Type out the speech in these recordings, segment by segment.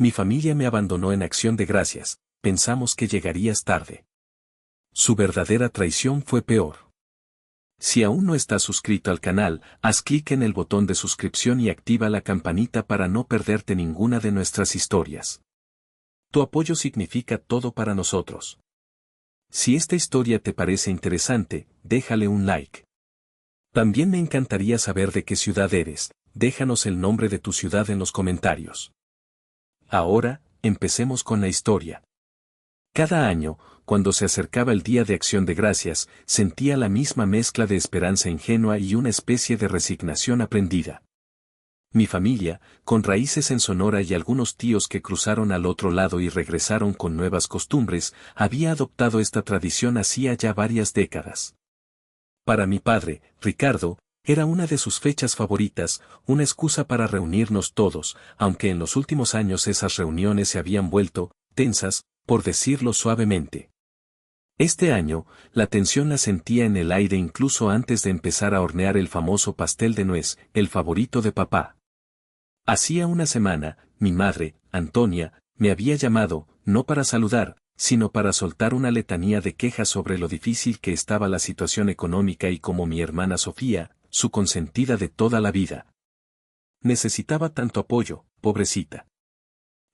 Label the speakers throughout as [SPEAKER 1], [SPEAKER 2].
[SPEAKER 1] Mi familia me abandonó en Acción de Gracias, pensamos que llegarías tarde. Su verdadera traición fue peor. Si aún no estás suscrito al canal, haz clic en el botón de suscripción y activa la campanita para no perderte ninguna de nuestras historias. Tu apoyo significa todo para nosotros. Si esta historia te parece interesante, déjale un like. También me encantaría saber de qué ciudad eres, déjanos el nombre de tu ciudad en los comentarios. Ahora, empecemos con la historia. Cada año, cuando se acercaba el Día de Acción de Gracias, sentía la misma mezcla de esperanza ingenua y una especie de resignación aprendida. Mi familia, con raíces en Sonora y algunos tíos que cruzaron al otro lado y regresaron con nuevas costumbres, había adoptado esta tradición hacía ya varias décadas. Para mi padre, Ricardo, era una de sus fechas favoritas, una excusa para reunirnos todos, aunque en los últimos años esas reuniones se habían vuelto tensas, por decirlo suavemente. Este año, la tensión la sentía en el aire incluso antes de empezar a hornear el famoso pastel de nuez, el favorito de papá. Hacía una semana, mi madre, Antonia, me había llamado, no para saludar, sino para soltar una letanía de quejas sobre lo difícil que estaba la situación económica y como mi hermana Sofía, su consentida de toda la vida, necesitaba tanto apoyo, pobrecita.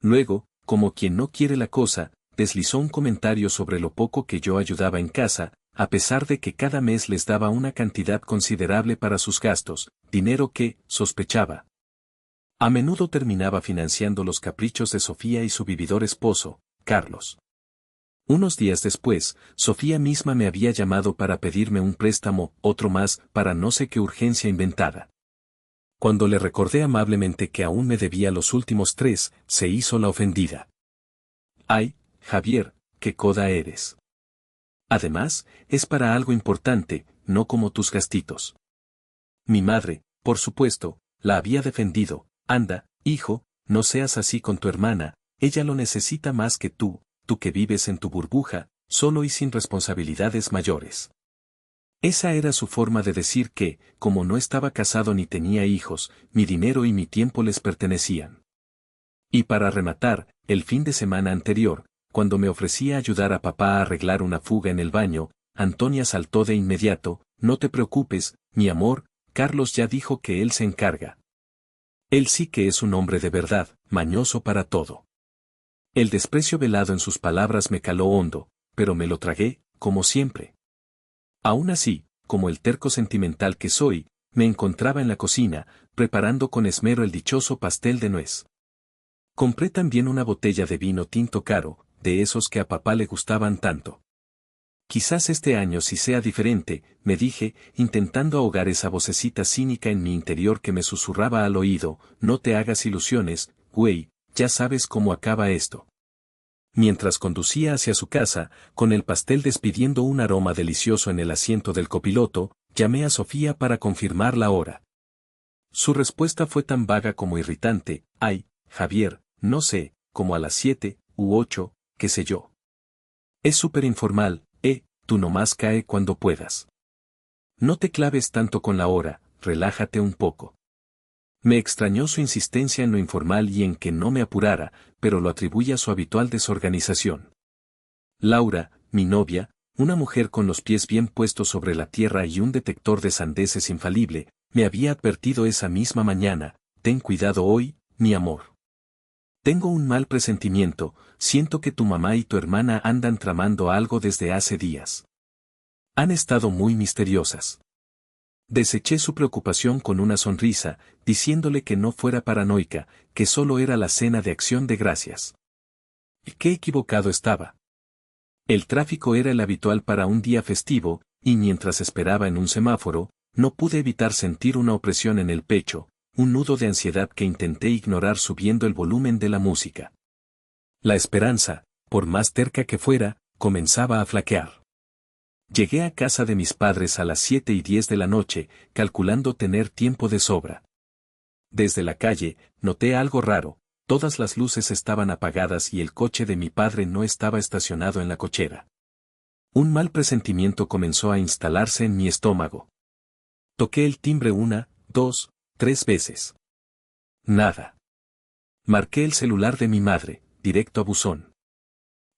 [SPEAKER 1] Luego, como quien no quiere la cosa, deslizó un comentario sobre lo poco que yo ayudaba en casa, a pesar de que cada mes les daba una cantidad considerable para sus gastos, dinero que, sospechaba, a menudo terminaba financiando los caprichos de Sofía y su vividor esposo, Carlos. Unos días después, Sofía misma me había llamado para pedirme un préstamo, otro más, para no sé qué urgencia inventada. Cuando le recordé amablemente que aún me debía los últimos 3, se hizo la ofendida. Ay, Javier, qué coda eres. Además, es para algo importante, no como tus gastitos. Mi madre, por supuesto, la había defendido. Anda, hijo, no seas así con tu hermana, ella lo necesita más que tú que vives en tu burbuja, solo y sin responsabilidades mayores. Esa era su forma de decir que, como no estaba casado ni tenía hijos, mi dinero y mi tiempo les pertenecían. Y para rematar, el fin de semana anterior, cuando me ofrecía ayudar a papá a arreglar una fuga en el baño, Antonia saltó de inmediato, no te preocupes, mi amor, Carlos ya dijo que él se encarga. Él sí que es un hombre de verdad, mañoso para todo. El desprecio velado en sus palabras me caló hondo, pero me lo tragué, como siempre. Aún así, como el terco sentimental que soy, me encontraba en la cocina, preparando con esmero el dichoso pastel de nuez. Compré también una botella de vino tinto caro, de esos que a papá le gustaban tanto. Quizás este año sí sea diferente, me dije, intentando ahogar esa vocecita cínica en mi interior que me susurraba al oído, no te hagas ilusiones, güey, ya sabes cómo acaba esto. Mientras conducía hacia su casa, con el pastel despidiendo un aroma delicioso en el asiento del copiloto, llamé a Sofía para confirmar la hora. Su respuesta fue tan vaga como irritante, ay, Javier, no sé, como a las 7, u 8, qué sé yo. Es súper informal, tú nomás cae cuando puedas. No te claves tanto con la hora, relájate un poco. Me extrañó su insistencia en lo informal y en que no me apurara, pero lo atribuye a su habitual desorganización. Laura, mi novia, una mujer con los pies bien puestos sobre la tierra y un detector de sandeces infalible, me había advertido esa misma mañana, ten cuidado hoy, mi amor. Tengo un mal presentimiento, siento que tu mamá y tu hermana andan tramando algo desde hace días. Han estado muy misteriosas. Deseché su preocupación con una sonrisa, diciéndole que no fuera paranoica, que solo era la cena de Acción de Gracias. Y qué equivocado estaba. El tráfico era el habitual para un día festivo, y mientras esperaba en un semáforo, no pude evitar sentir una opresión en el pecho, un nudo de ansiedad que intenté ignorar subiendo el volumen de la música. La esperanza, por más terca que fuera, comenzaba a flaquear. Llegué a casa de mis padres a las 7:10 de la noche, calculando tener tiempo de sobra. Desde la calle, noté algo raro, todas las luces estaban apagadas y el coche de mi padre no estaba estacionado en la cochera. Un mal presentimiento comenzó a instalarse en mi estómago. Toqué el timbre 1, 2, 3 veces. Nada. Marqué el celular de mi madre, directo a buzón.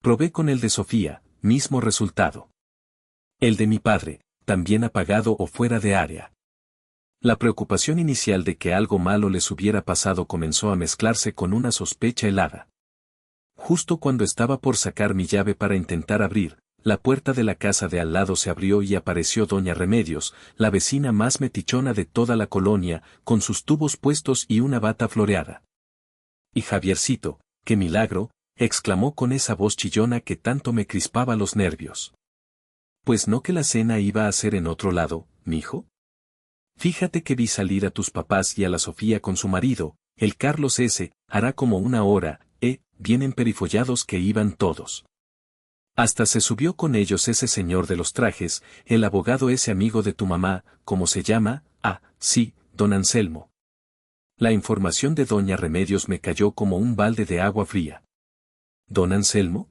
[SPEAKER 1] Probé con el de Sofía, mismo resultado. El de mi padre, también apagado o fuera de área. La preocupación inicial de que algo malo les hubiera pasado comenzó a mezclarse con una sospecha helada. Justo cuando estaba por sacar mi llave para intentar abrir, la puerta de la casa de al lado se abrió y apareció doña Remedios, la vecina más metichona de toda la colonia, con sus tubos puestos y una bata floreada. Y Javiercito, ¡qué milagro!, exclamó con esa voz chillona que tanto me crispaba los nervios. Pues no que la cena iba a ser en otro lado, mijo. Fíjate que vi salir a tus papás y a la Sofía con su marido, el Carlos S., hará como una hora, bien emperifollados que iban todos. Hasta se subió con ellos ese señor de los trajes, el abogado ese amigo de tu mamá, ¿cómo se llama? Ah, sí, don Anselmo. La información de doña Remedios me cayó como un balde de agua fría. ¿Don Anselmo?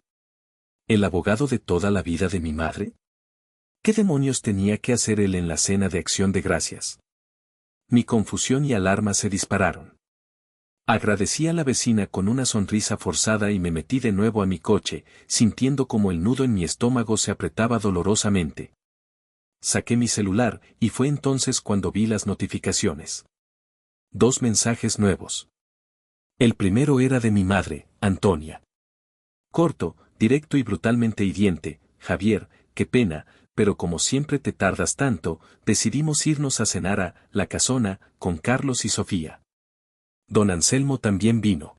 [SPEAKER 1] ¿El abogado de toda la vida de mi madre? ¿Qué demonios tenía que hacer él en la cena de Acción de Gracias? Mi confusión y alarma se dispararon. Agradecí a la vecina con una sonrisa forzada y me metí de nuevo a mi coche, sintiendo como el nudo en mi estómago se apretaba dolorosamente. Saqué mi celular, y fue entonces cuando vi las notificaciones. 2 mensajes nuevos. El primero era de mi madre, Antonia. Corto, directo y brutalmente hiriente: Javier, qué pena, pero como siempre te tardas tanto, decidimos irnos a cenar a La Casona, con Carlos y Sofía. Don Anselmo también vino.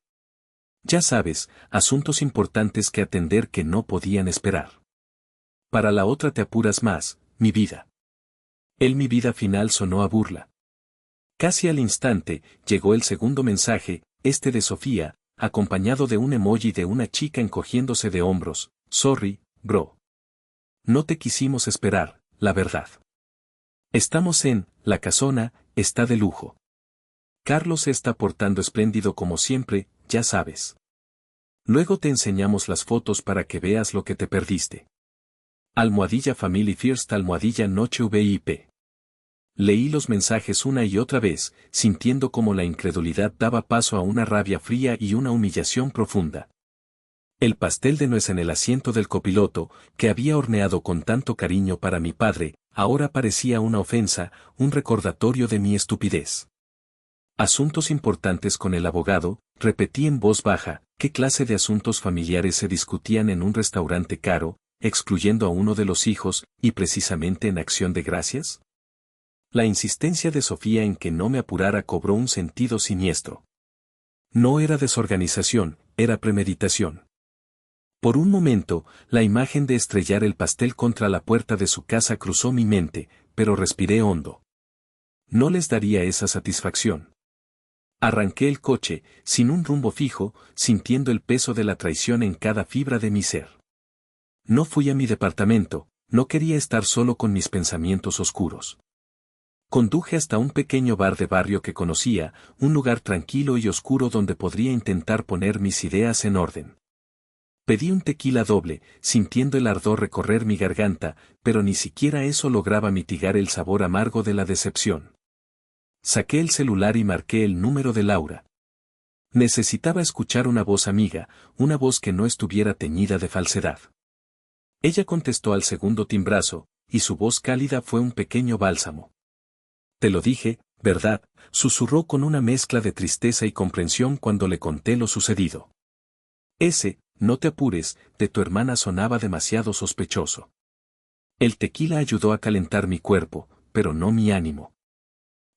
[SPEAKER 1] Ya sabes, asuntos importantes que atender que no podían esperar. Para la otra te apuras más, mi vida. Mi vida final sonó a burla. Casi al instante, llegó el segundo mensaje, este de Sofía, acompañado de un emoji de una chica encogiéndose de hombros: sorry, bro. No te quisimos esperar, la verdad. Estamos en La Casona, está de lujo. Carlos se está portando espléndido como siempre, ya sabes. Luego te enseñamos las fotos para que veas lo que te perdiste. _Family First _Noche VIP. Leí los mensajes una y otra vez, sintiendo como la incredulidad daba paso a una rabia fría y una humillación profunda. El pastel de nuez en el asiento del copiloto, que había horneado con tanto cariño para mi padre, ahora parecía una ofensa, un recordatorio de mi estupidez. Asuntos importantes con el abogado, repetí en voz baja. ¿Qué clase de asuntos familiares se discutían en un restaurante caro, excluyendo a uno de los hijos, y precisamente en Acción de Gracias? La insistencia de Sofía en que no me apurara cobró un sentido siniestro. No era desorganización, era premeditación. Por un momento, la imagen de estrellar el pastel contra la puerta de su casa cruzó mi mente, pero respiré hondo. No les daría esa satisfacción. Arranqué el coche, sin un rumbo fijo, sintiendo el peso de la traición en cada fibra de mi ser. No fui a mi departamento, no quería estar solo con mis pensamientos oscuros. Conduje hasta un pequeño bar de barrio que conocía, un lugar tranquilo y oscuro donde podría intentar poner mis ideas en orden. Pedí un tequila doble, sintiendo el ardor recorrer mi garganta, pero ni siquiera eso lograba mitigar el sabor amargo de la decepción. Saqué el celular y marqué el número de Laura. Necesitaba escuchar una voz amiga, una voz que no estuviera teñida de falsedad. Ella contestó al segundo timbrazo, y su voz cálida fue un pequeño bálsamo. Te lo dije, ¿verdad?, susurró con una mezcla de tristeza y comprensión cuando le conté lo sucedido. No te apures, de tu hermana sonaba demasiado sospechoso. El tequila ayudó a calentar mi cuerpo, pero no mi ánimo.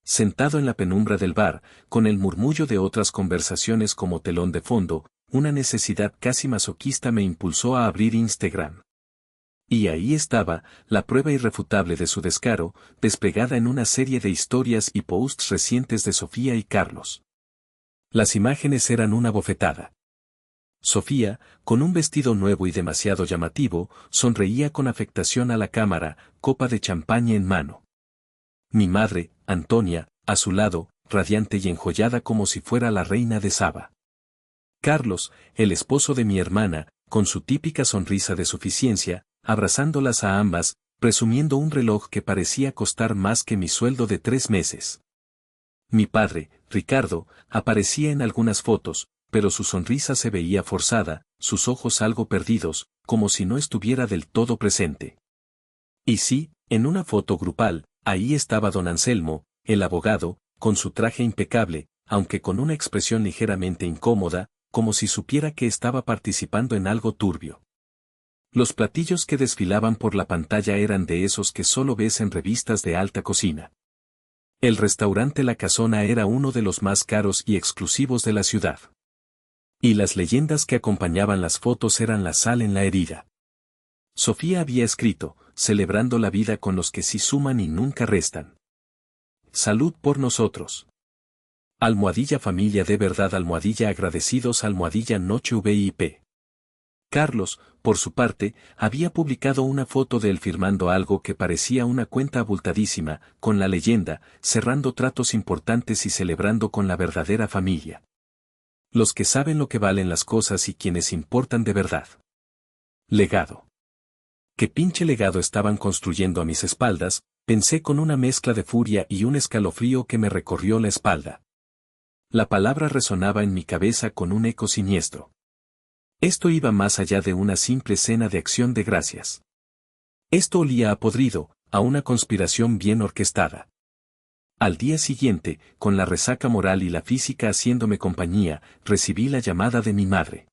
[SPEAKER 1] Sentado en la penumbra del bar, con el murmullo de otras conversaciones como telón de fondo, una necesidad casi masoquista me impulsó a abrir Instagram. Y ahí estaba, la prueba irrefutable de su descaro, desplegada en una serie de historias y posts recientes de Sofía y Carlos. Las imágenes eran una bofetada. Sofía, con un vestido nuevo y demasiado llamativo, sonreía con afectación a la cámara, copa de champaña en mano. Mi madre, Antonia, a su lado, radiante y enjollada como si fuera la reina de Saba. Carlos, el esposo de mi hermana, con su típica sonrisa de suficiencia, abrazándolas a ambas, presumiendo un reloj que parecía costar más que mi sueldo de 3 meses. Mi padre, Ricardo, aparecía en algunas fotos, pero su sonrisa se veía forzada, sus ojos algo perdidos, como si no estuviera del todo presente. Y sí, en una foto grupal, ahí estaba don Anselmo, el abogado, con su traje impecable, aunque con una expresión ligeramente incómoda, como si supiera que estaba participando en algo turbio. Los platillos que desfilaban por la pantalla eran de esos que solo ves en revistas de alta cocina. El restaurante La Casona era uno de los más caros y exclusivos de la ciudad. Y las leyendas que acompañaban las fotos eran la sal en la herida. Sofía había escrito, celebrando la vida con los que sí suman y nunca restan. Salud por nosotros. Almohadilla familia de verdad almohadilla agradecidos almohadilla noche VIP. Carlos, por su parte, había publicado una foto de él firmando algo que parecía una cuenta abultadísima, con la leyenda, cerrando tratos importantes y celebrando con la verdadera familia. Los que saben lo que valen las cosas y quienes importan de verdad. Legado. ¿Qué pinche legado estaban construyendo a mis espaldas? Pensé con una mezcla de furia y un escalofrío que me recorrió la espalda. La palabra resonaba en mi cabeza con un eco siniestro. Esto iba más allá de una simple cena de acción de gracias. Esto olía a podrido, a una conspiración bien orquestada. Al día siguiente, con la resaca moral y la física haciéndome compañía, recibí la llamada de mi madre.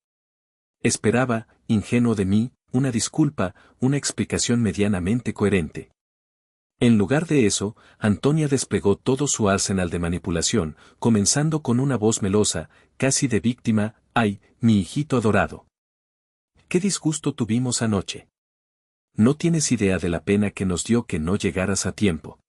[SPEAKER 1] Esperaba, ingenuo de mí, una disculpa, una explicación medianamente coherente. En lugar de eso, Antonia desplegó todo su arsenal de manipulación, comenzando con una voz melosa, casi de víctima: «Ay, mi hijito adorado. Qué disgusto tuvimos anoche. No tienes idea de la pena que nos dio que no llegaras a tiempo.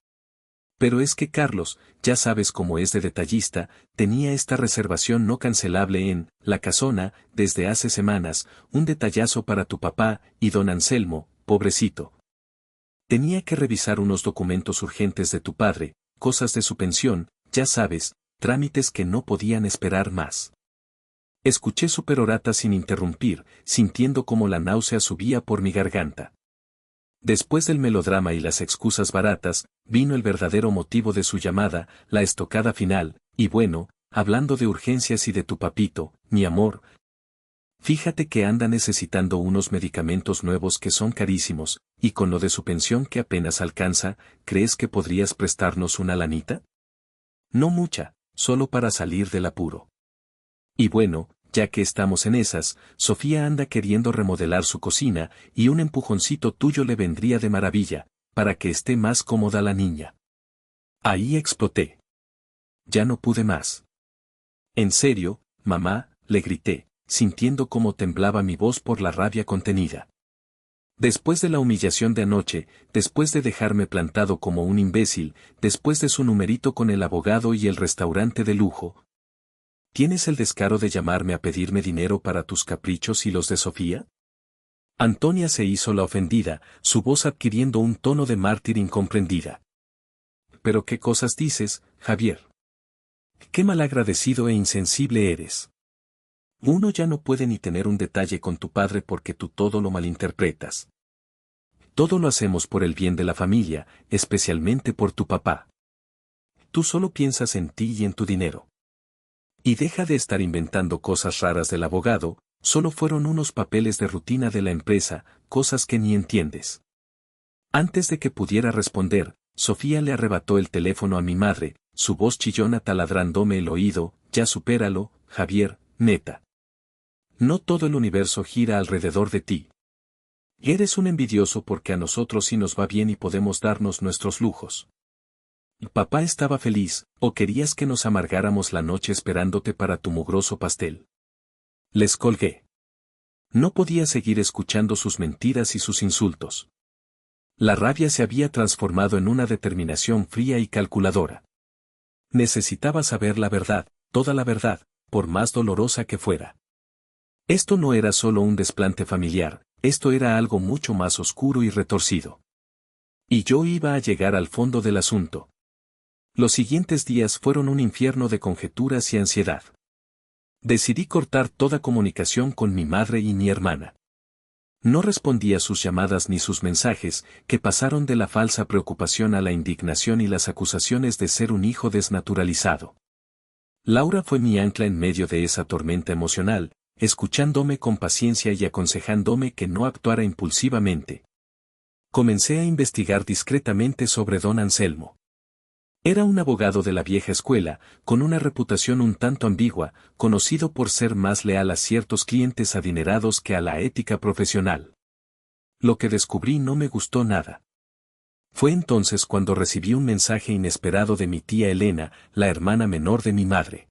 [SPEAKER 1] Pero es que Carlos, ya sabes cómo es de detallista, tenía esta reservación no cancelable en La Casona, desde hace semanas, un detallazo para tu papá, y don Anselmo, pobrecito. Tenía que revisar unos documentos urgentes de tu padre, cosas de su pensión, ya sabes, trámites que no podían esperar más». Escuché su perorata sin interrumpir, sintiendo como la náusea subía por mi garganta. Después del melodrama y las excusas baratas, vino el verdadero motivo de su llamada, la estocada final, y bueno, hablando de urgencias y de tu papito, mi amor. Fíjate que anda necesitando unos medicamentos nuevos que son carísimos, y con lo de su pensión que apenas alcanza, ¿crees que podrías prestarnos una lanita? No mucha, solo para salir del apuro. Y bueno, ya que estamos en esas, Sofía anda queriendo remodelar su cocina, y un empujoncito tuyo le vendría de maravilla, para que esté más cómoda la niña. Ahí exploté. Ya no pude más. En serio, mamá, le grité, sintiendo cómo temblaba mi voz por la rabia contenida. Después de la humillación de anoche, después de dejarme plantado como un imbécil, después de su numerito con el abogado y el restaurante de lujo, ¿tienes el descaro de llamarme a pedirme dinero para tus caprichos y los de Sofía? Antonia se hizo la ofendida, su voz adquiriendo un tono de mártir incomprendida. ¿Pero qué cosas dices, Javier? Qué malagradecido e insensible eres. Uno ya no puede ni tener un detalle con tu padre porque tú todo lo malinterpretas. Todo lo hacemos por el bien de la familia, especialmente por tu papá. Tú solo piensas en ti y en tu dinero. Y deja de estar inventando cosas raras del abogado, solo fueron unos papeles de rutina de la empresa, cosas que ni entiendes. Antes de que pudiera responder, Sofía le arrebató el teléfono a mi madre, su voz chillona taladrándome el oído: «Ya supéralo, Javier, neta. No todo el universo gira alrededor de ti. Y eres un envidioso porque a nosotros sí nos va bien y podemos darnos nuestros lujos. Papá estaba feliz, ¿o querías que nos amargáramos la noche esperándote para tu mugroso pastel?» Les colgué. No podía seguir escuchando sus mentiras y sus insultos. La rabia se había transformado en una determinación fría y calculadora. Necesitaba saber la verdad, toda la verdad, por más dolorosa que fuera. Esto no era solo un desplante familiar, esto era algo mucho más oscuro y retorcido. Y yo iba a llegar al fondo del asunto. Los siguientes días fueron un infierno de conjeturas y ansiedad. Decidí cortar toda comunicación con mi madre y mi hermana. No respondía sus llamadas ni sus mensajes, que pasaron de la falsa preocupación a la indignación y las acusaciones de ser un hijo desnaturalizado. Laura fue mi ancla en medio de esa tormenta emocional, escuchándome con paciencia y aconsejándome que no actuara impulsivamente. Comencé a investigar discretamente sobre don Anselmo. Era un abogado de la vieja escuela, con una reputación un tanto ambigua, conocido por ser más leal a ciertos clientes adinerados que a la ética profesional. Lo que descubrí no me gustó nada. Fue entonces cuando recibí un mensaje inesperado de mi tía Elena, la hermana menor de mi madre.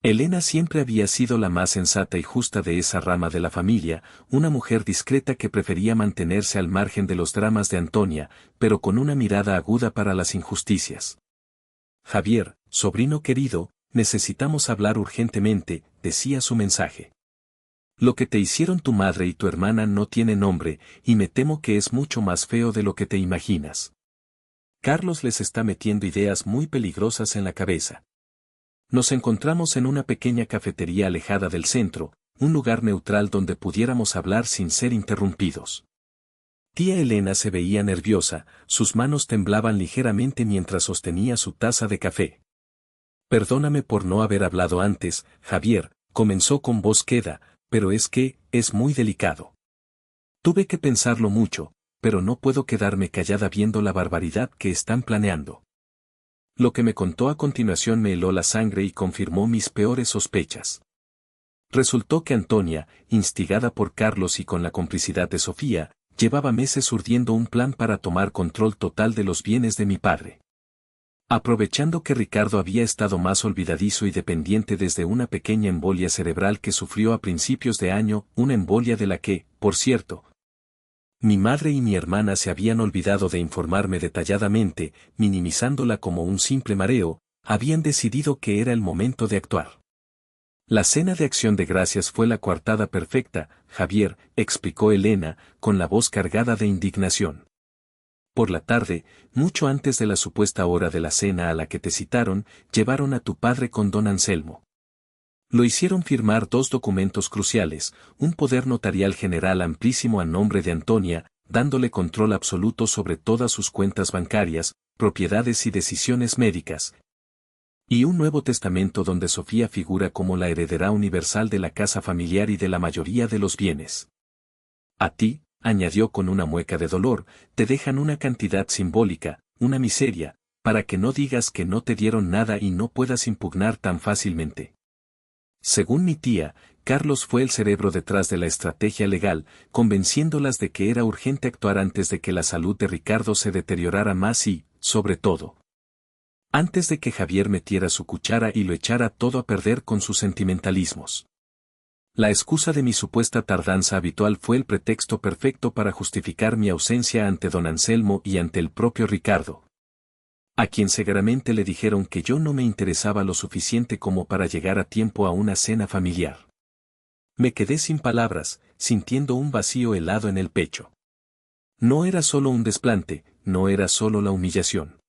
[SPEAKER 1] Elena siempre había sido la más sensata y justa de esa rama de la familia, una mujer discreta que prefería mantenerse al margen de los dramas de Antonia, pero con una mirada aguda para las injusticias. Javier, sobrino querido, necesitamos hablar urgentemente, decía su mensaje. Lo que te hicieron tu madre y tu hermana no tiene nombre, y me temo que es mucho más feo de lo que te imaginas. Carlos les está metiendo ideas muy peligrosas en la cabeza. Nos encontramos en una pequeña cafetería alejada del centro, un lugar neutral donde pudiéramos hablar sin ser interrumpidos. Tía Elena se veía nerviosa, sus manos temblaban ligeramente mientras sostenía su taza de café. Perdóname por no haber hablado antes, Javier, comenzó con voz queda, pero es que, es muy delicado. Tuve que pensarlo mucho, pero no puedo quedarme callada viendo la barbaridad que están planeando. Lo que me contó a continuación me heló la sangre y confirmó mis peores sospechas. Resultó que Antonia, instigada por Carlos y con la complicidad de Sofía, llevaba meses urdiendo un plan para tomar control total de los bienes de mi padre. Aprovechando que Ricardo había estado más olvidadizo y dependiente desde una pequeña embolia cerebral que sufrió a principios de año, una embolia de la que, por cierto, mi madre y mi hermana se habían olvidado de informarme detalladamente, minimizándola como un simple mareo, habían decidido que era el momento de actuar. La cena de acción de gracias fue la coartada perfecta, Javier, explicó Elena, con la voz cargada de indignación. Por la tarde, mucho antes de la supuesta hora de la cena a la que te citaron, llevaron a tu padre con don Anselmo. Lo hicieron firmar dos documentos cruciales, un poder notarial general amplísimo a nombre de Antonia, dándole control absoluto sobre todas sus cuentas bancarias, propiedades y decisiones médicas, y un nuevo testamento donde Sofía figura como la heredera universal de la casa familiar y de la mayoría de los bienes. A ti, añadió con una mueca de dolor, te dejan una cantidad simbólica, una miseria, para que no digas que no te dieron nada y no puedas impugnar tan fácilmente. Según mi tía, Carlos fue el cerebro detrás de la estrategia legal, convenciéndolas de que era urgente actuar antes de que la salud de Ricardo se deteriorara más y, sobre todo, antes de que Javier metiera su cuchara y lo echara todo a perder con sus sentimentalismos. La excusa de mi supuesta tardanza habitual fue el pretexto perfecto para justificar mi ausencia ante don Anselmo y ante el propio Ricardo, a quien seguramente le dijeron que yo no me interesaba lo suficiente como para llegar a tiempo a una cena familiar. Me quedé sin palabras, sintiendo un vacío helado en el pecho. No era solo un desplante, no era solo la humillación.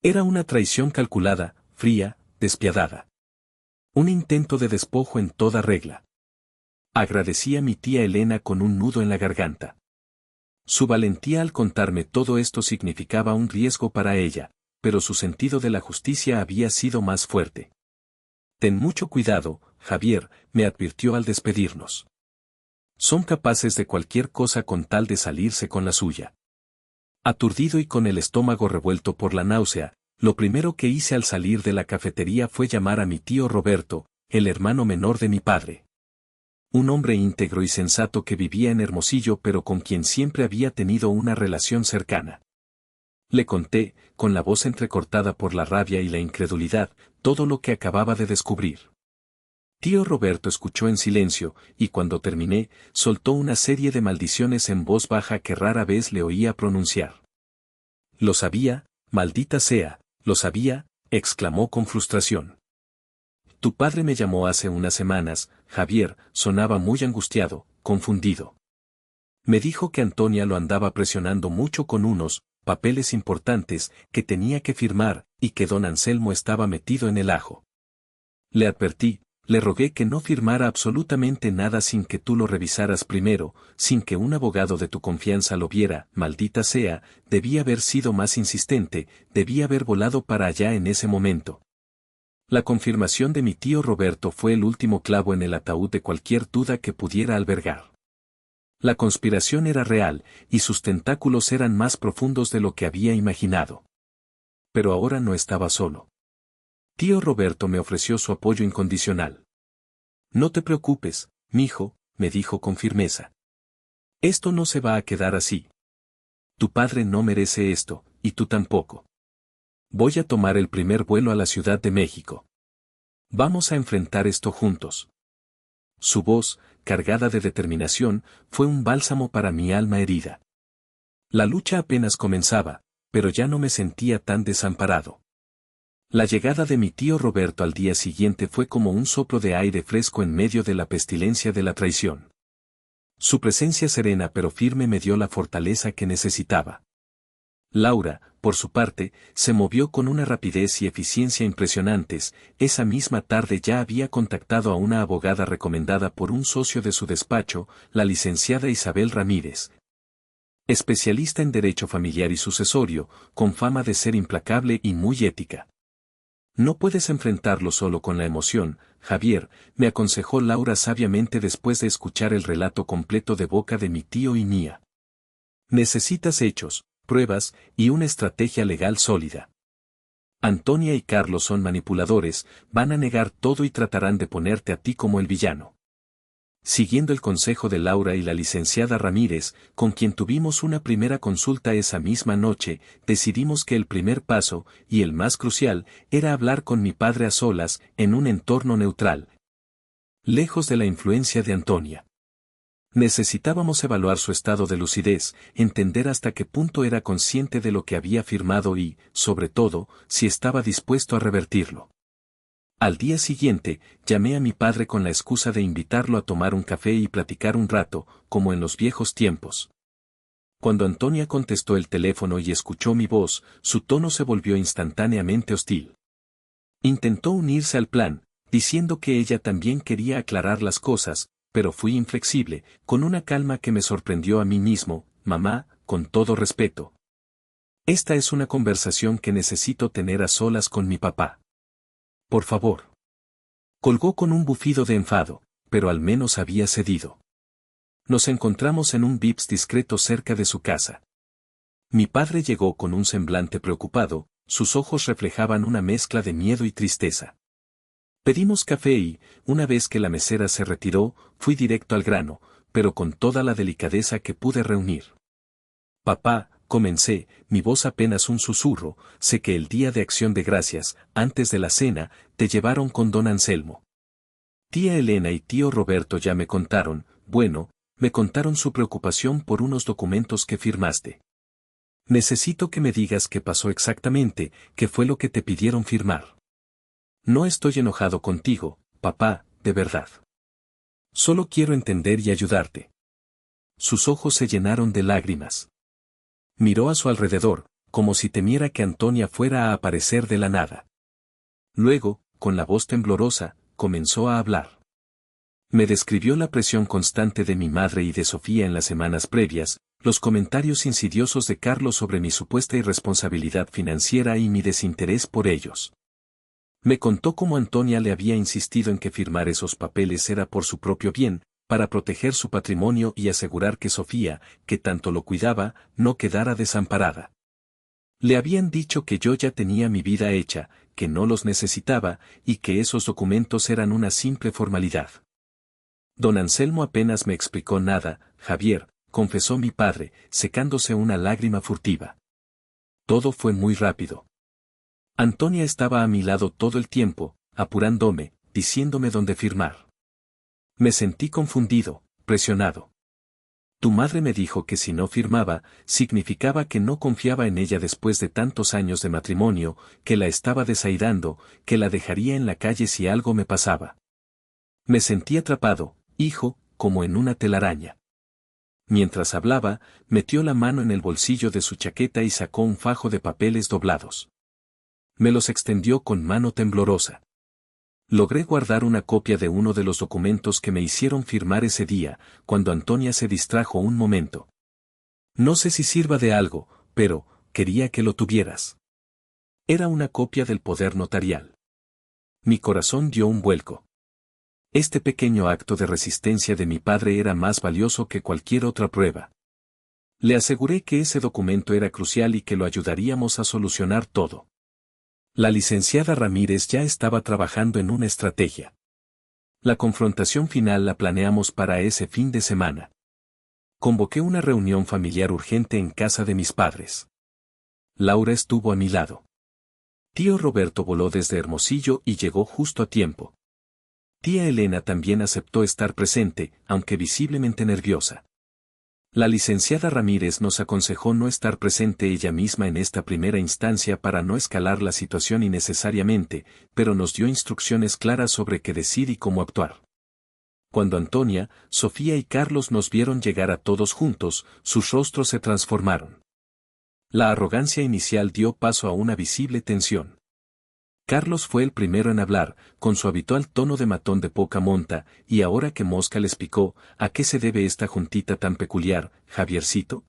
[SPEAKER 1] Era una traición calculada, fría, despiadada. Un intento de despojo en toda regla. Agradecí a mi tía Elena con un nudo en la garganta. Su valentía al contarme todo esto significaba un riesgo para ella, pero su sentido de la justicia había sido más fuerte. Ten mucho cuidado, Javier, me advirtió al despedirnos. Son capaces de cualquier cosa con tal de salirse con la suya. Aturdido y con el estómago revuelto por la náusea, lo primero que hice al salir de la cafetería fue llamar a mi tío Roberto, el hermano menor de mi padre. Un hombre íntegro y sensato que vivía en Hermosillo pero con quien siempre había tenido una relación cercana. Le conté, con la voz entrecortada por la rabia y la incredulidad, todo lo que acababa de descubrir. Tío Roberto escuchó en silencio, y cuando terminé, soltó una serie de maldiciones en voz baja que rara vez le oía pronunciar. Lo sabía, maldita sea, lo sabía, exclamó con frustración. Tu padre me llamó hace unas semanas, Javier, sonaba muy angustiado, confundido. Me dijo que Antonia lo andaba presionando mucho con unos papeles importantes que tenía que firmar, y que don Anselmo estaba metido en el ajo. Le advertí, le rogué que no firmara absolutamente nada sin que tú lo revisaras primero, sin que un abogado de tu confianza lo viera, maldita sea, debí haber sido más insistente, debí haber volado para allá en ese momento. La confirmación de mi tío Roberto fue el último clavo en el ataúd de cualquier duda que pudiera albergar. La conspiración era real, y sus tentáculos eran más profundos de lo que había imaginado. Pero ahora no estaba solo. Tío Roberto me ofreció su apoyo incondicional. No te preocupes, mijo, me dijo con firmeza. Esto no se va a quedar así. Tu padre no merece esto, y tú tampoco. Voy a tomar el primer vuelo a la Ciudad de México. Vamos a enfrentar esto juntos. Su voz, cargada de determinación, fue un bálsamo para mi alma herida. La lucha apenas comenzaba, pero ya no me sentía tan desamparado. La llegada de mi tío Roberto al día siguiente fue como un soplo de aire fresco en medio de la pestilencia de la traición. Su presencia serena pero firme me dio la fortaleza que necesitaba. Laura, por su parte, se movió con una rapidez y eficiencia impresionantes. Esa misma tarde ya había contactado a una abogada recomendada por un socio de su despacho, la licenciada Isabel Ramírez. Especialista en derecho familiar y sucesorio, con fama de ser implacable y muy ética. No puedes enfrentarlo solo con la emoción, Javier, me aconsejó Laura sabiamente después de escuchar el relato completo de boca de mi tío y mía. Necesitas hechos, pruebas y una estrategia legal sólida. Antonia y Carlos son manipuladores, van a negar todo y tratarán de ponerte a ti como el villano. Siguiendo el consejo de Laura y la licenciada Ramírez, con quien tuvimos una primera consulta esa misma noche, decidimos que el primer paso, y el más crucial, era hablar con mi padre a solas, en un entorno neutral. Lejos de la influencia de Antonia. Necesitábamos evaluar su estado de lucidez, entender hasta qué punto era consciente de lo que había afirmado y, sobre todo, si estaba dispuesto a revertirlo. Al día siguiente, llamé a mi padre con la excusa de invitarlo a tomar un café y platicar un rato, como en los viejos tiempos. Cuando Antonia contestó el teléfono y escuchó mi voz, su tono se volvió instantáneamente hostil. Intentó unirse al plan, diciendo que ella también quería aclarar las cosas, pero fui inflexible, con una calma que me sorprendió a mí mismo. Mamá, con todo respeto. Esta es una conversación que necesito tener a solas con mi papá. Por favor. Colgó con un bufido de enfado, pero al menos había cedido. Nos encontramos en un Vips discreto cerca de su casa. Mi padre llegó con un semblante preocupado, sus ojos reflejaban una mezcla de miedo y tristeza. Pedimos café y, una vez que la mesera se retiró, fui directo al grano, pero con toda la delicadeza que pude reunir. Papá, comencé, mi voz apenas un susurro, sé que el día de Acción de Gracias, antes de la cena, te llevaron con don Anselmo. Tía Elena y tío Roberto ya me contaron, bueno, me contaron su preocupación por unos documentos que firmaste. Necesito que me digas qué pasó exactamente, qué fue lo que te pidieron firmar. No estoy enojado contigo, papá, de verdad. Solo quiero entender y ayudarte. Sus ojos se llenaron de lágrimas. Miró a su alrededor, como si temiera que Antonia fuera a aparecer de la nada. Luego, con la voz temblorosa, comenzó a hablar. Me describió la presión constante de mi madre y de Sofía en las semanas previas, los comentarios insidiosos de Carlos sobre mi supuesta irresponsabilidad financiera y mi desinterés por ellos. Me contó cómo Antonia le había insistido en que firmar esos papeles era por su propio bien, para proteger su patrimonio y asegurar que Sofía, que tanto lo cuidaba, no quedara desamparada. Le habían dicho que yo ya tenía mi vida hecha, que no los necesitaba, y que esos documentos eran una simple formalidad. Don Anselmo apenas me explicó nada, Javier, confesó mi padre, secándose una lágrima furtiva. Todo fue muy rápido. Antonia estaba a mi lado todo el tiempo, apurándome, diciéndome dónde firmar. Me sentí confundido, presionado. Tu madre me dijo que si no firmaba, significaba que no confiaba en ella después de tantos años de matrimonio, que la estaba desairando, que la dejaría en la calle si algo me pasaba. Me sentí atrapado, hijo, como en una telaraña. Mientras hablaba, metió la mano en el bolsillo de su chaqueta y sacó un fajo de papeles doblados. Me los extendió con mano temblorosa. Logré guardar una copia de uno de los documentos que me hicieron firmar ese día, cuando Antonia se distrajo un momento. No sé si sirva de algo, pero, quería que lo tuvieras. Era una copia del poder notarial. mi corazón dio un vuelco. Este pequeño acto de resistencia de mi padre era más valioso que cualquier otra prueba. Le aseguré que ese documento era crucial y que lo ayudaríamos a solucionar todo. La licenciada Ramírez ya estaba trabajando en una estrategia. La confrontación final la planeamos para ese fin de semana. Convoqué una reunión familiar urgente en casa de mis padres. Laura estuvo a mi lado. Tío Roberto voló desde Hermosillo y llegó justo a tiempo. Tía Elena también aceptó estar presente, aunque visiblemente nerviosa. La licenciada Ramírez nos aconsejó no estar presente ella misma en esta primera instancia para no escalar la situación innecesariamente, pero nos dio instrucciones claras sobre qué decir y cómo actuar. Cuando Antonia, Sofía y Carlos nos vieron llegar a todos juntos, sus rostros se transformaron. La arrogancia inicial dio paso a una visible tensión. Carlos fue el primero en hablar, con su habitual tono de matón de poca monta, y ahora que Mosca les picó, ¿a qué se debe esta juntita tan peculiar, Javiercito?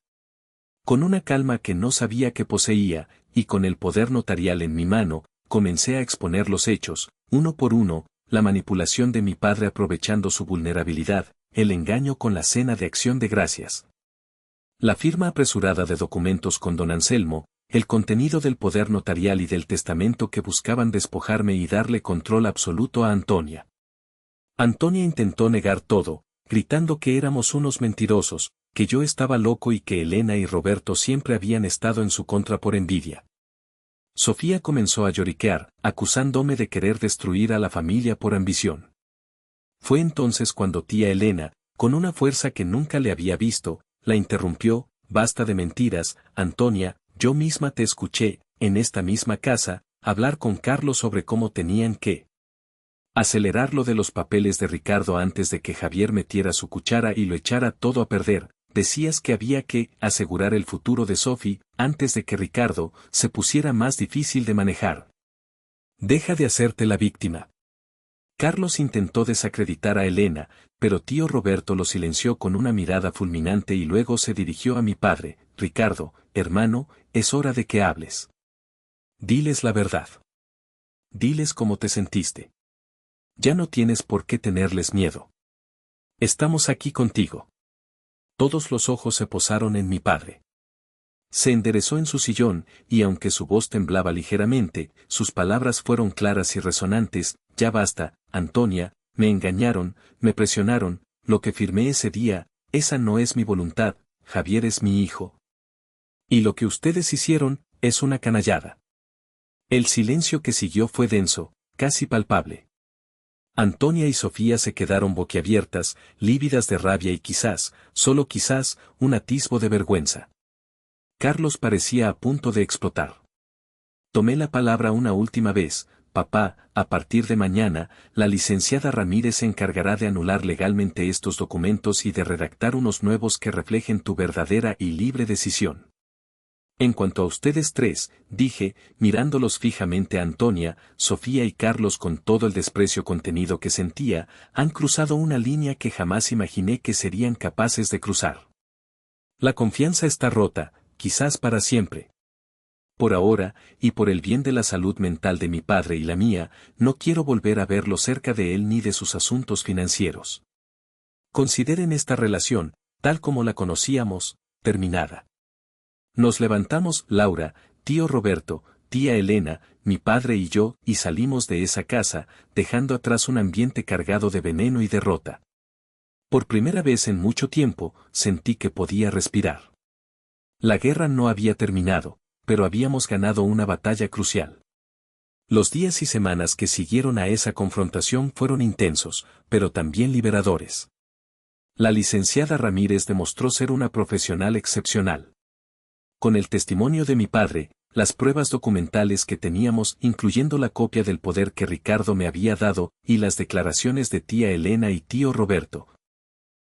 [SPEAKER 1] Con una calma que no sabía que poseía, y con el poder notarial en mi mano, comencé a exponer los hechos, uno por uno, la manipulación de mi padre aprovechando su vulnerabilidad, el engaño con la cena de acción de gracias. La firma apresurada de documentos con don Anselmo, el contenido del poder notarial y del testamento que buscaban despojarme y darle control absoluto a Antonia. Antonia intentó negar todo, gritando que éramos unos mentirosos, que yo estaba loco y que Elena y Roberto siempre habían estado en su contra por envidia. Sofía comenzó a lloriquear, acusándome de querer destruir a la familia por ambición. Fue entonces cuando tía Elena, con una fuerza que nunca le había visto, la interrumpió: «Basta de mentiras, Antonia, yo misma te escuché, en esta misma casa, hablar con Carlos sobre cómo tenían que acelerar lo de los papeles de Ricardo antes de que Javier metiera su cuchara y lo echara todo a perder. Decías que había que asegurar el futuro de Sophie antes de que Ricardo se pusiera más difícil de manejar. Deja de hacerte la víctima». Carlos intentó desacreditar a Elena, pero tío Roberto lo silenció con una mirada fulminante y luego se dirigió a mi padre: «Ricardo, hermano, es hora de que hables. Diles la verdad. Diles cómo te sentiste. Ya no tienes por qué tenerles miedo. Estamos aquí contigo». Todos los ojos se posaron en mi padre. Se enderezó en su sillón, y aunque su voz temblaba ligeramente, sus palabras fueron claras y resonantes: «Ya basta, Antonia, me engañaron, me presionaron, lo que firmé ese día, esa no es mi voluntad, Javier es mi hijo. Y lo que ustedes hicieron, es una canallada». El silencio que siguió fue denso, casi palpable. Antonia y Sofía se quedaron boquiabiertas, lívidas de rabia y quizás, solo quizás, un atisbo de vergüenza. Carlos parecía a punto de explotar. Tomé la palabra una última vez: «Papá, a partir de mañana, la licenciada Ramírez se encargará de anular legalmente estos documentos y de redactar unos nuevos que reflejen tu verdadera y libre decisión. En cuanto a ustedes tres», dije, mirándolos fijamente a Antonia, Sofía y Carlos con todo el desprecio contenido que sentía, «han cruzado una línea que jamás imaginé que serían capaces de cruzar. La confianza está rota, quizás para siempre. Por ahora, y por el bien de la salud mental de mi padre y la mía, no quiero volver a verlo cerca de él ni de sus asuntos financieros. Consideren esta relación, tal como la conocíamos, terminada». Nos levantamos, Laura, tío Roberto, tía Elena, mi padre y yo, y salimos de esa casa, dejando atrás un ambiente cargado de veneno y derrota. Por primera vez en mucho tiempo, sentí que podía respirar. La guerra no había terminado, pero habíamos ganado una batalla crucial. Los días y semanas que siguieron a esa confrontación fueron intensos, pero también liberadores. La licenciada Ramírez demostró ser una profesional excepcional. Con el testimonio de mi padre, las pruebas documentales que teníamos, incluyendo la copia del poder que Ricardo me había dado, y las declaraciones de tía Elena y tío Roberto,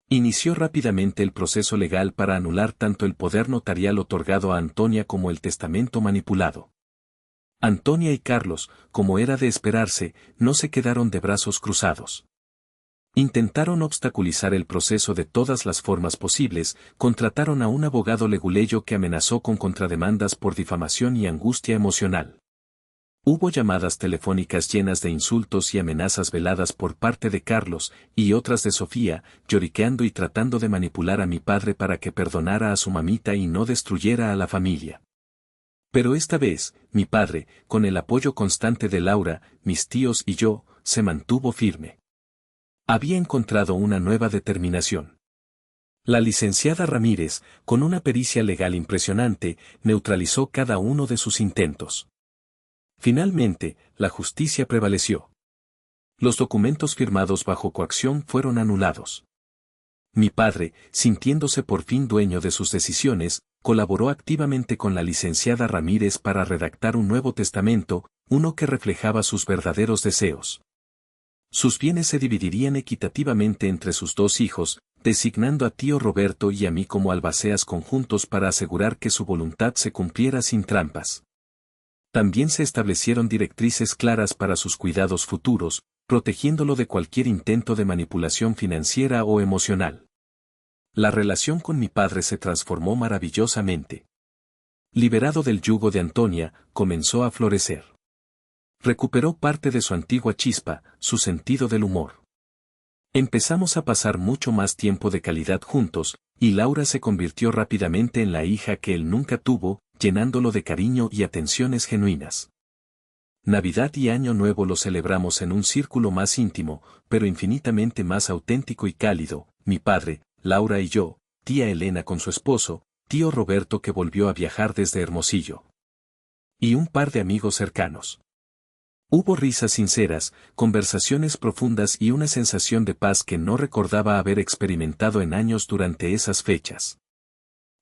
[SPEAKER 1] inició rápidamente el proceso legal para anular tanto el poder notarial otorgado a Antonia como el testamento manipulado. Antonia y Carlos, como era de esperarse, no se quedaron de brazos cruzados. Intentaron obstaculizar el proceso de todas las formas posibles, contrataron a un abogado leguleyo que amenazó con contrademandas por difamación y angustia emocional. Hubo llamadas telefónicas llenas de insultos y amenazas veladas por parte de Carlos y otras de Sofía, lloriqueando y tratando de manipular a mi padre para que perdonara a su mamita y no destruyera a la familia. Pero esta vez, mi padre, con el apoyo constante de Laura, mis tíos y yo, se mantuvo firme. Había encontrado una nueva determinación. La licenciada Ramírez, con una pericia legal impresionante, neutralizó cada uno de sus intentos. Finalmente, la justicia prevaleció. Los documentos firmados bajo coacción fueron anulados. Mi padre, sintiéndose por fin dueño de sus decisiones, colaboró activamente con la licenciada Ramírez para redactar un nuevo testamento, uno que reflejaba sus verdaderos deseos. Sus bienes se dividirían equitativamente entre sus dos hijos, designando a tío Roberto y a mí como albaceas conjuntos para asegurar que su voluntad se cumpliera sin trampas. También se establecieron directrices claras para sus cuidados futuros, protegiéndolo de cualquier intento de manipulación financiera o emocional. La relación con mi padre se transformó maravillosamente. Liberado del yugo de Antonia, comenzó a florecer. Recuperó parte de su antigua chispa, su sentido del humor. Empezamos a pasar mucho más tiempo de calidad juntos, y Laura se convirtió rápidamente en la hija que él nunca tuvo, llenándolo de cariño y atenciones genuinas. Navidad y Año Nuevo lo celebramos en un círculo más íntimo, pero infinitamente más auténtico y cálido, mi padre, Laura y yo, tía Elena con su esposo, tío Roberto que volvió a viajar desde Hermosillo. Y un par de amigos cercanos. Hubo risas sinceras, conversaciones profundas y una sensación de paz que no recordaba haber experimentado en años durante esas fechas.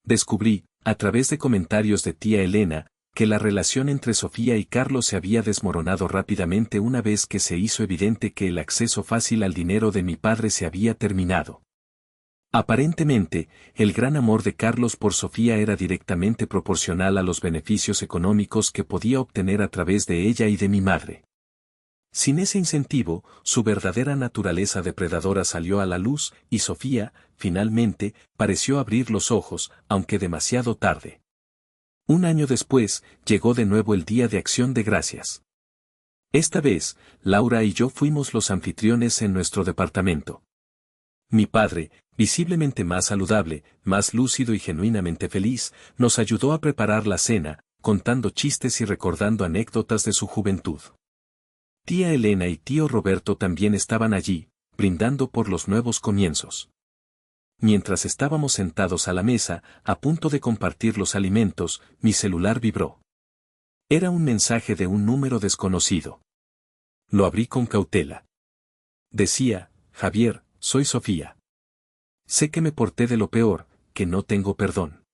[SPEAKER 1] Descubrí, a través de comentarios de tía Elena, que la relación entre Sofía y Carlos se había desmoronado rápidamente una vez que se hizo evidente que el acceso fácil al dinero de mi padre se había terminado. Aparentemente, el gran amor de Carlos por Sofía era directamente proporcional a los beneficios económicos que podía obtener a través de ella y de mi madre. Sin ese incentivo, su verdadera naturaleza depredadora salió a la luz, y Sofía, finalmente, pareció abrir los ojos, aunque demasiado tarde. Un año después, llegó de nuevo el Día de Acción de Gracias. Esta vez, Laura y yo fuimos los anfitriones en nuestro departamento. Mi padre, visiblemente más saludable, más lúcido y genuinamente feliz, nos ayudó a preparar la cena, contando chistes y recordando anécdotas de su juventud. Tía Elena y tío Roberto también estaban allí, brindando por los nuevos comienzos. Mientras estábamos sentados a la mesa, a punto de compartir los alimentos, mi celular vibró. Era un mensaje de un número desconocido. Lo abrí con cautela. Decía: Javier, soy Sofía. Sé que me porté de lo peor, que no tengo perdón.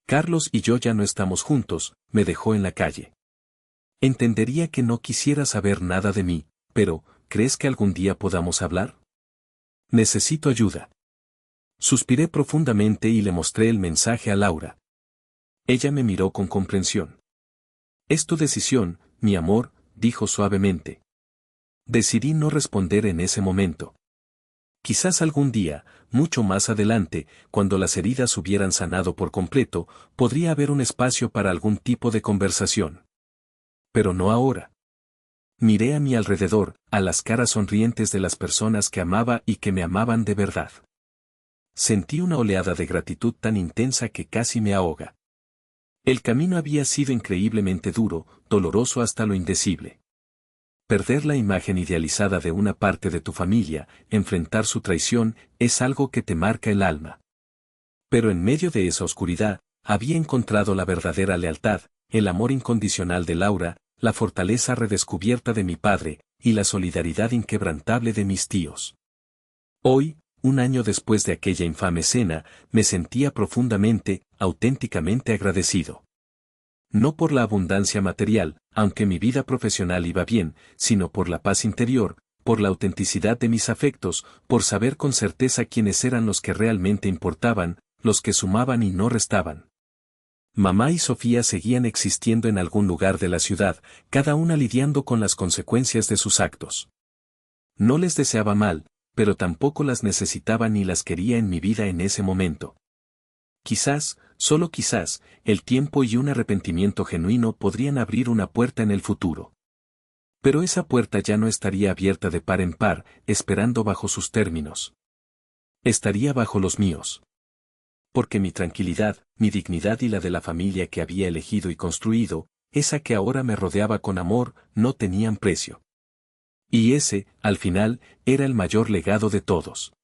[SPEAKER 1] Carlos y yo ya no estamos juntos, me dejó en la calle. Entendería que no quisiera saber nada de mí, pero, ¿crees que algún día podamos hablar? Necesito ayuda. Suspiré profundamente y le mostré el mensaje a Laura. Ella me miró con comprensión. Es tu decisión, mi amor, dijo suavemente. Decidí no responder en ese momento. Quizás algún día, mucho más adelante, cuando las heridas hubieran sanado por completo, podría haber un espacio para algún tipo de conversación. Pero no ahora. Miré a mi alrededor, a las caras sonrientes de las personas que amaba y que me amaban de verdad. Sentí una oleada de gratitud tan intensa que casi me ahoga. El camino había sido increíblemente duro, doloroso hasta lo indecible. Perder la imagen idealizada de una parte de tu familia, enfrentar su traición, es algo que te marca el alma. Pero en medio de esa oscuridad, había encontrado la verdadera lealtad, el amor incondicional de Laura, la fortaleza redescubierta de mi padre, y la solidaridad inquebrantable de mis tíos. Hoy, un año después de aquella infame cena, me sentía profundamente, auténticamente agradecido. No por la abundancia material, aunque mi vida profesional iba bien, sino por la paz interior, por la autenticidad de mis afectos, por saber con certeza quiénes eran los que realmente importaban, los que sumaban y no restaban. Mamá y Sofía seguían existiendo en algún lugar de la ciudad, cada una lidiando con las consecuencias de sus actos. No les deseaba mal, pero tampoco las necesitaba ni las quería en mi vida en ese momento. Quizás, solo quizás, el tiempo y un arrepentimiento genuino podrían abrir una puerta en el futuro. Pero esa puerta ya no estaría abierta de par en par, esperando bajo sus términos. Estaría bajo los míos. Porque mi tranquilidad, mi dignidad y la de la familia que había elegido y construido, esa que ahora me rodeaba con amor, no tenían precio. Y ese, al final, era el mayor legado de todos.